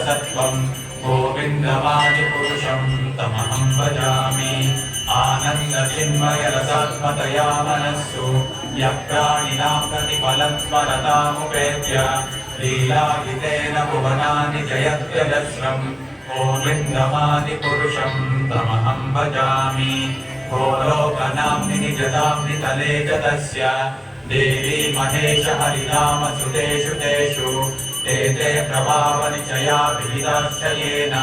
सत्त्वं गोविन्दमादिपुरुषं तमहं भजामि आनन्दचिन्मयरसात्मतया मनस्सु यः प्राणिनां प्रतिफलं स्मरतामुपेत्य लीलाहितेन भुवनानि जयत्यजस्रं गोविन्दमादिपुरुषं तमहं भजामि गोलोकनाम्नि जदाम्नि तले च तस्य देवी महेश हरिनामसुतेषु तेषु ते ते प्रभावनिचया विहिताश्चयेन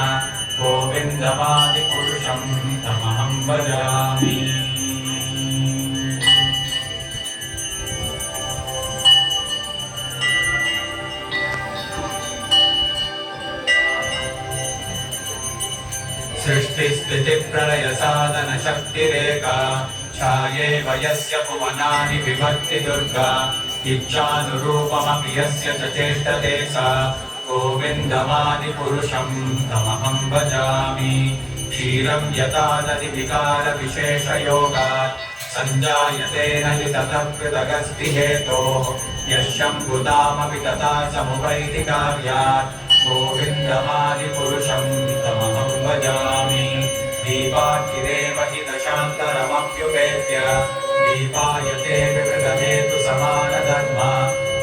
गोविन्दमादिपुरुषं तमहं भजामि सृष्टिस्थितिप्रलयसाधनशक्तिरेका छायेव यस्य भुवनानि विभक्ति दुर्गा इच्छानुरूपमपि यस्य च चेष्टते सा गोविन्दमादिपुरुषं तमहं भजामि क्षीरं यथा दधिविकारविशेषयोगात् सञ्जायते न हि ततः पृथगस्ति हेतोः यः शम्भुतामपि तथा समुपैति कार्यात् गोविन्दमादिपुरुषं तमहं भजामि दीपाखिरेव हि दशान्तरमप्युपेत्य दीपायते विवृतहेतु समानधर्म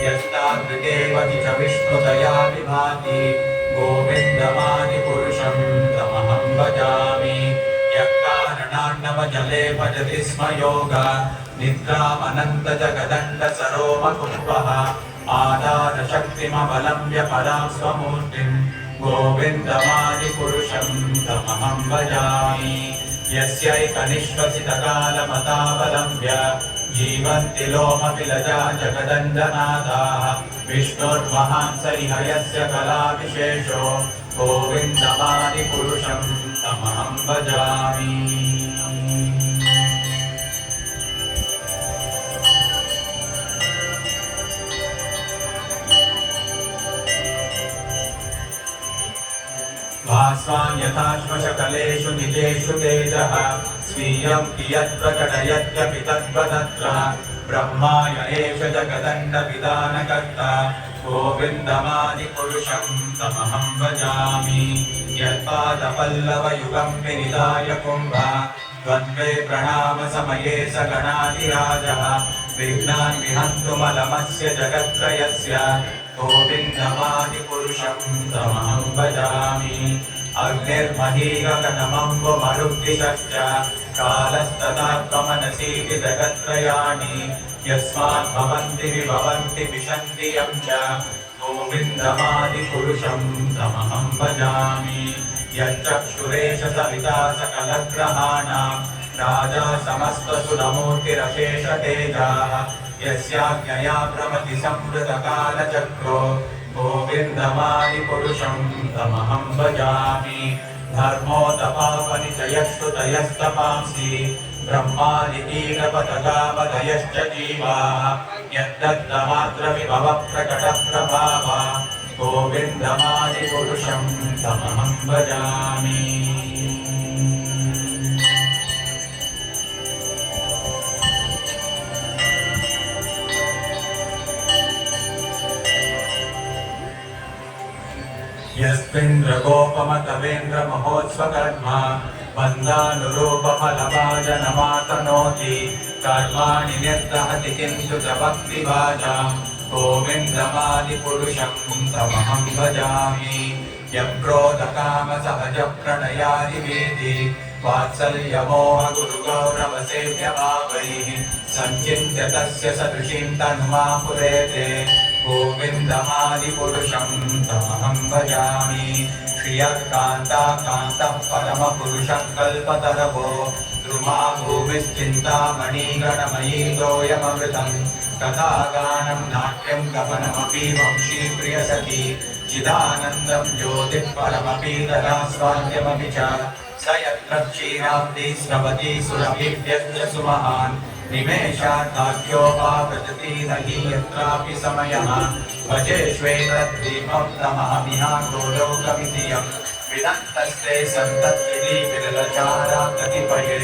यस्तादृगेव हि च विष्णुतया विभाति गोविन्दमादिपुरुषं तमहं भजामि यः कारणान्नवजले भजति स्म योग निद्रामनन्तजगदण्डसरोमकुम्भः आधारशक्तिमवलम्ब्य परां स्वमूर्तिं गोविन्दमादिपुरुषं तमहं भजामि यस्यैकनिश्वसितकालमतावलम्ब्य जीवन्ति लोमपिलजा जगदण्डनाथाः विष्णोर्महांसरिहयस्य कलाविशेषो गोविन्दमादिपुरुषं तमहं भजामि भास्वान् यथाश्वशकलेषु निजेषु तेजः स्वीयं कियत् प्रकटयत्यपि तद्वदत्र ब्रह्माय एष जगदण्डविधानकर्ता गोविन्दमादिपुरुषं तमहं भजामि यत्पादपल्लवयुगं विनिधाय कुम्भ द्वन्द्वे प्रणामसमये स गणाधिराजः विघ्नान् विहन्तुमलमस्य जगत्त्रयस्य गोविन्दमादिपुरुषं तमहं भजामि अग्निर्महीगगनमम्बुमरुद्दिशश्च कालस्तदात्ममनसीति जगत्त्रयाणि यस्मात् भवन्ति विभवन्ति विशन्ति यं च गोविन्दमादिपुरुषं तमहं भजामि यच्चक्षुरेश सविता सकलग्रहाणां राजा समस्तसुरमूर्तिरशेषतेजाः यस्याज्ञया भ्रमति संवृतकालचक्रो गोविन्दमादिपुरुषं तमहं भजामि धर्मोतपापनिचयश्रुतयस्तपांसि ब्रह्मादिकीटपतगावदयश्च जीवाः यद्दत्तमात्रविभवप्रकटप्रभावा गोविन्दमादिपुरुषं तमहं भजामि यस्मिन्द्रगोपमतवेन्द्रमहोत्स्वकर्मा बन्धानुरूपफलभाजनमातनोति कर्माणि निर्दहति किन्तु च भक्तिभाजां गोविन्दमादिपुरुषं तमहं भजामि यक्रोधकामसहजप्रणयादिवेदि वात्सल्यमोहगुरुगौरवसेव्यभावैः सञ्चिन्त्य तस्य सदृशीं तनुमापुरेते गोविन्दमादिपुरुषं तमहं भजामि श्रियकान्ताकान्तः परमपुरुषः कल्पतरवो द्रुमा भूमिश्चिन्तामणिगणमयी तोयममृतं कथागानं नाट्यं गमनमपि वंशीप्रियसखी चिदानन्दं ज्योतिः परमपि दरास्वाद्यमपि च स यत्र क्षीराब्धि स्रवति सुरभिभ्यश्च सुमहान् निमेषार्धाख्योपाव्रजति न हि यत्रापि समयः भजेष्वेतद्दीपं नमामिहागोलोकमिति यं विदन्तस्ते सन्तद्विधि विरलचारा कतिपये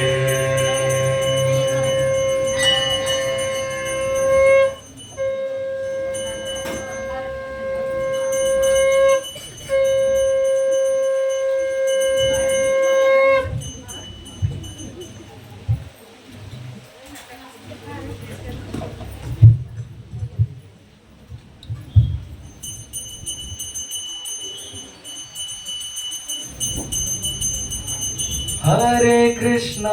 ಹರೇ ಕೃಷ್ಣ